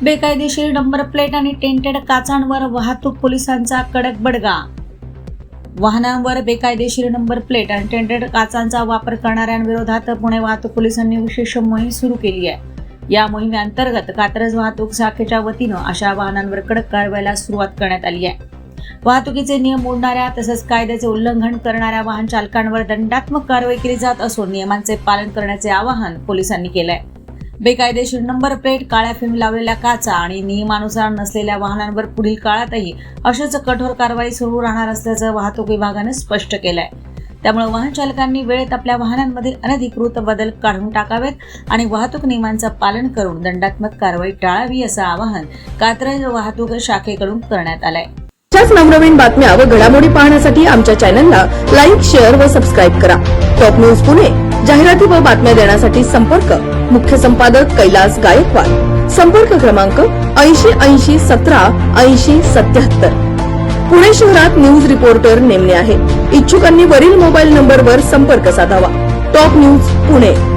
बेकायदेशीर number plate आणि tainted काचांवर वाहतूक पोलिसांचा कडक बडगा. वाहनांवर बेकायदेशीर नंबर प्लेट आणि टेंटेड काचांचा वापर करणाऱ्यांविरोधात पुणे वाहतूक पोलिसांनी विशेष मोहीम सुरू केली आहे. या मोहिमेअंतर्गत कात्रज वाहतूक शाखेच्या वतीनं अशा वाहनांवर कडक कारवाईला सुरुवात करण्यात आली आहे. वाहतुकीचे नियम मोडणाऱ्या तसंच कायद्याचे उल्लंघन करणाऱ्या वाहन चालकांवर दंडात्मक कारवाई केली जात असून नियमांचे पालन करण्याचे आवाहन पोलिसांनी केलं आहे. बेकायदेशीर नंबर प्लेट, काळ्या फिल्म लावलेल्या काचा आणि नियमानुसार नसलेल्या वाहनांवर पुढील काळातही अशीच कठोर कारवाई सुरू राहणार असल्याचं वाहतूक विभागाने स्पष्ट केलंय. त्यामुळे वाहन चालकांनी वेळेत आपल्या वाहनांमधील अनधिकृत बदल काढून टाकावेत आणि वाहतूक नियमांचं पालन करून दंडात्मक कारवाई टाळावी असं आवाहन कात्रज वाहतूक शाखेकडून करण्यात आलंय. अशाच नवनवीन बातम्या व घडामोडी पाहण्यासाठी आमच्या चॅनलला लाईक, शेअर व सबस्क्राईब करा. टॉप न्यूज पुणे जाहिराती व बातम्या देण्यासाठी संपर्क मुख्य संपादक कैलास गायकवाड. संपर्क क्रमांक 8080 17 80 77. पुणे शहरात न्यूज रिपोर्टर नेमणे आहे. इच्छुकांनी वरील मोबाईल नंबरवर संपर्क साधावा. Top news Pune.